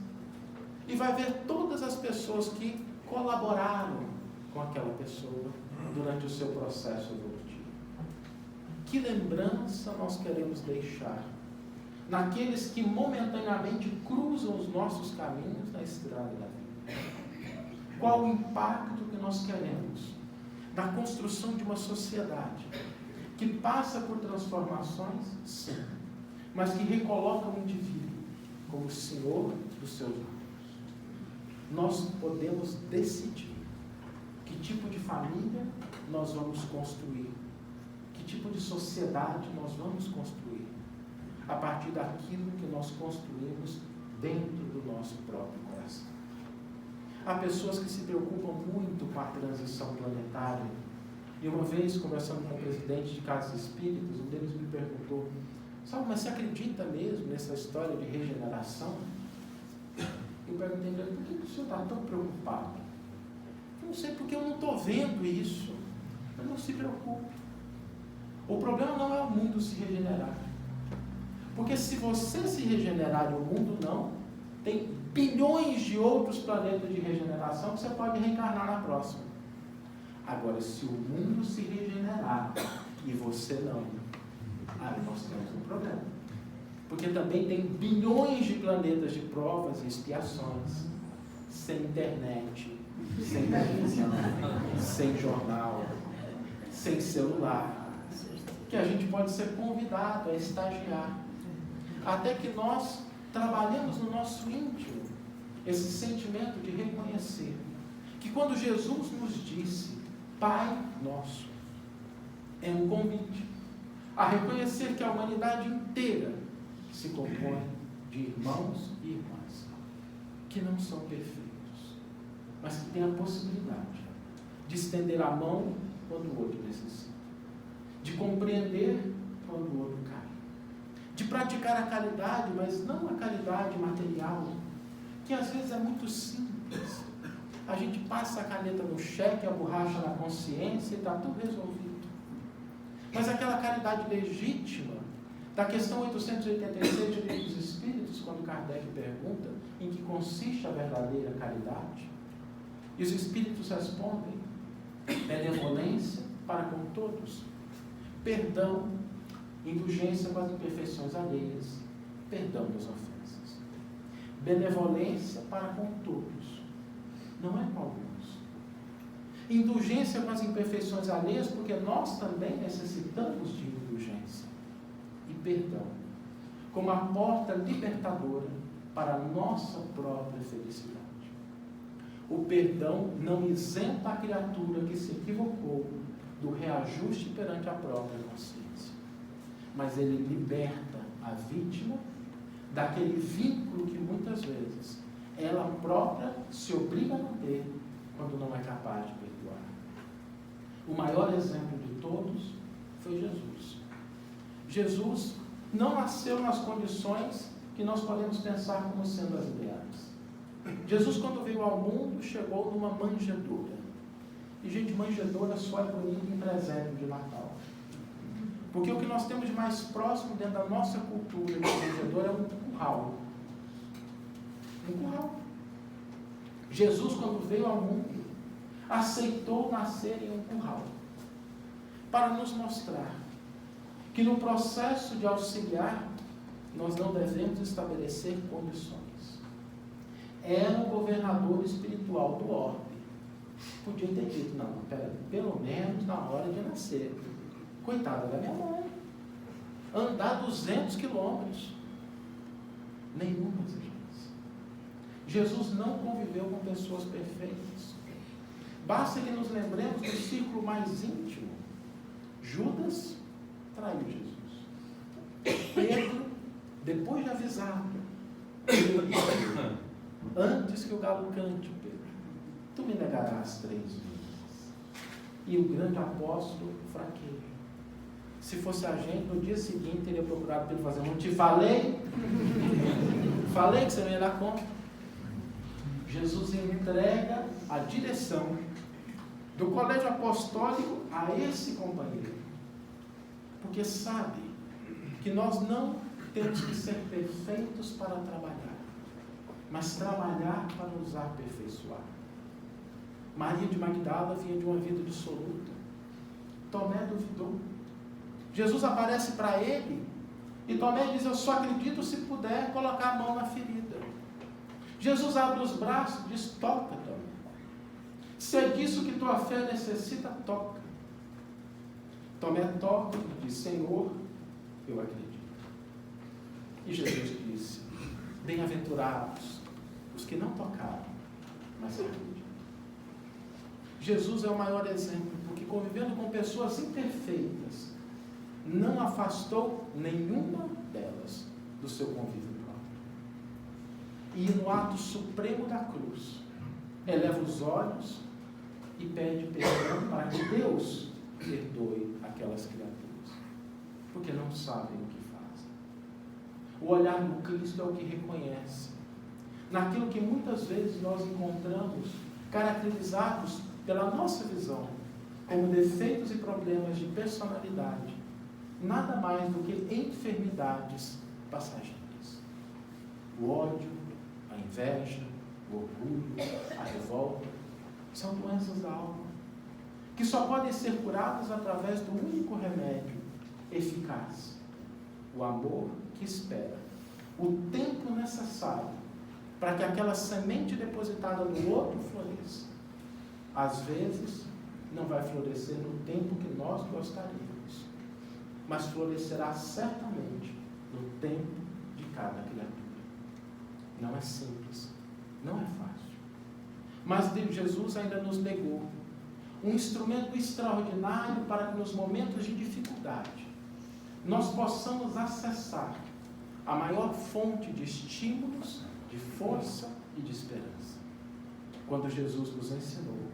e vai ver todas as pessoas que colaboraram com aquela pessoa durante o seu processo evolutivo. Que lembrança nós queremos deixar naqueles que momentaneamente cruzam os nossos caminhos na estrada da vida? Qual o impacto que nós queremos na construção de uma sociedade que passa por transformações, sim, mas que recoloca o indivíduo como senhor dos seus atos? Nós podemos decidir que tipo de família nós vamos construir, que tipo de sociedade nós vamos construir, a partir daquilo que nós construímos dentro do nosso próprio coração. Há pessoas que se preocupam muito com a transição planetária. E uma vez, conversando com o presidente de Casas Espíritas, um deles me perguntou, sabe, mas você acredita mesmo nessa história de regeneração? Eu perguntei para ele, por que o senhor está tão preocupado? Eu não sei, porque eu não estou vendo isso. Mas não se preocupe. O problema não é o mundo se regenerar. Porque se você se regenerar e o mundo não, tem bilhões de outros planetas de regeneração que você pode reencarnar na próxima. Agora, se o mundo se regenerar e você não, aí nós temos um problema. Porque também tem bilhões de planetas de provas e expiações, sem internet, sem televisão, sem jornal, sem celular, que a gente pode ser convidado a estagiar, até que nós trabalhemos no nosso íntimo esse sentimento de reconhecer que quando Jesus nos disse Pai Nosso, é um convite a reconhecer que a humanidade inteira se compõe de irmãos e irmãs que não são perfeitos, mas que têm a possibilidade de estender a mão quando o outro necessita, de compreender quando o outro cai, de praticar a caridade, mas não a caridade material, que às vezes é muito simples. A gente passa a caneta no cheque, a borracha na consciência e está tudo resolvido. Mas aquela caridade legítima, da questão 886 de Livro dos Espíritos, quando Kardec pergunta em que consiste a verdadeira caridade, e os Espíritos respondem, é benevolência para com todos, Perdão, indulgência com as imperfeições alheias, perdão das ofensas. Benevolência para com todos, não é com alguns. Indulgência com as imperfeições alheias, porque nós também necessitamos de indulgência. E perdão, como a porta libertadora para a nossa própria felicidade. O perdão não isenta a criatura que se equivocou do reajuste perante a própria consciência, mas ele liberta a vítima daquele vínculo que muitas vezes ela própria se obriga a manter quando não é capaz de perdoar. O maior exemplo de todos foi Jesus. Jesus não nasceu nas condições que nós podemos pensar como sendo as ideais. Jesus, quando veio ao mundo, chegou numa manjedoura. E, gente, manjedoura só é bonita em presente de Natal. Porque o que nós temos de mais próximo dentro da nossa cultura de manjedoura é um curral. Um curral. Jesus, quando veio ao mundo, aceitou nascer em um curral. Para nos mostrar que no processo de auxiliar, nós não devemos estabelecer condições. Era o governador espiritual do orbe. Podia ter dito, não, pelo menos na hora de nascer. Coitada da minha mãe. Andar 200 quilômetros. Nenhuma exigência. Jesus não conviveu com pessoas perfeitas. Basta que nos lembremos do círculo mais íntimo. Judas traiu Jesus. Pedro, depois de avisado, antes que o galo cante, Pedro, tu me negarás 3 vezes. E o grande apóstolo fraqueja. Se fosse a gente, no dia seguinte, teria procurado Pedro fazer, não te falei? Falei que você não ia dar conta. Jesus entrega a direção do colégio apostólico a esse companheiro. Porque sabe que nós não temos que ser perfeitos para trabalhar, mas trabalhar para nos aperfeiçoar. Maria de Magdala vinha de uma vida dissoluta. Tomé duvidou. Jesus aparece para ele e Tomé diz, eu só acredito se puder colocar a mão na ferida. Jesus abre os braços e diz, toca, Tomé. Se é disso que tua fé necessita, toca. Tomé toca e diz, Senhor, eu acredito. E Jesus disse, bem-aventurados os que não tocaram, mas acreditam. Jesus é o maior exemplo, porque convivendo com pessoas imperfeitas, não afastou nenhuma delas do seu convívio próprio. E no ato supremo da cruz, eleva os olhos e pede perdão para que Deus perdoe aquelas criaturas, porque não sabem o que fazem. O olhar no Cristo é o que reconhece, naquilo que muitas vezes nós encontramos caracterizados pela nossa visão, como defeitos e problemas de personalidade, nada mais do que enfermidades passageiras. O ódio, a inveja, o orgulho, a revolta, são doenças da alma, que só podem ser curadas através do único remédio eficaz, o amor que espera o tempo necessário para que aquela semente depositada no outro floresça. Às vezes, não vai florescer no tempo que nós gostaríamos, mas florescerá certamente no tempo de cada criatura. Não é simples, não é fácil. Mas Jesus ainda nos legou um instrumento extraordinário para que nos momentos de dificuldade nós possamos acessar a maior fonte de estímulos, de força e de esperança. Quando Jesus nos ensinou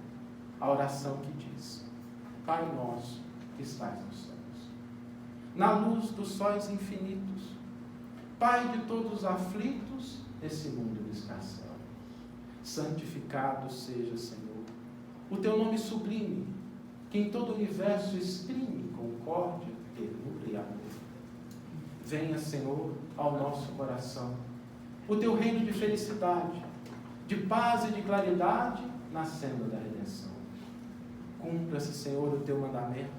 a oração que diz, Pai nosso que estás nos céus, na luz dos sóis infinitos, Pai de todos os aflitos desse mundo de escassez, santificado seja, Senhor, o teu nome sublime, que em todo o universo exprime concórdia, ternura e amor. Venha, Senhor, ao nosso coração o teu reino de felicidade, de paz e de claridade na senda da redenção. Cumpra-se, Senhor, o teu mandamento,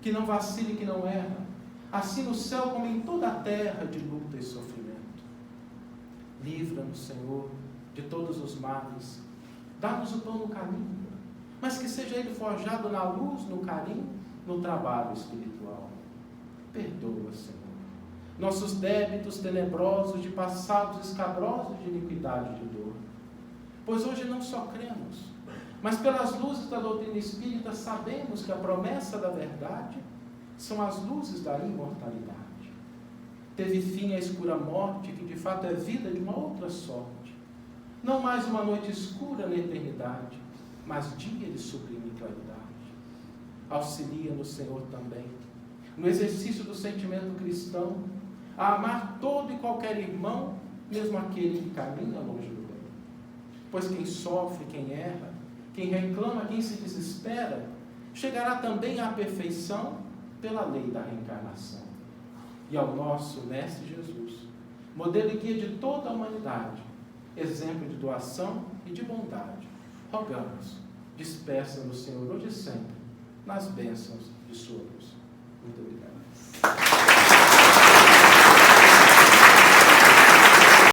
que não vacila e que não erra, assim no céu como em toda a terra de luta e sofrimento. Livra-nos, Senhor, de todos os males, dá-nos o pão no caminho, mas que seja ele forjado na luz, no carinho, no trabalho espiritual. Perdoa, Senhor, nossos débitos tenebrosos de passados escabrosos de iniquidade e de dor, pois hoje não só cremos, mas pelas luzes da doutrina espírita sabemos que a promessa da verdade são as luzes da imortalidade. Teve fim a escura morte, que de fato é vida de uma outra sorte. Não mais uma noite escura na eternidade, mas dia de sublime claridade. Auxilia-nos, Senhor, também, no exercício do sentimento cristão, a amar todo e qualquer irmão, mesmo aquele que caminha longe do bem. Pois quem sofre, quem erra, quem reclama, quem se desespera, chegará também à perfeição pela lei da reencarnação. E ao nosso Mestre Jesus, modelo e guia de toda a humanidade, exemplo de doação e de bondade, rogamos, despeça-nos, Senhor, hoje e sempre, nas bênçãos de sua luz. Muito obrigado.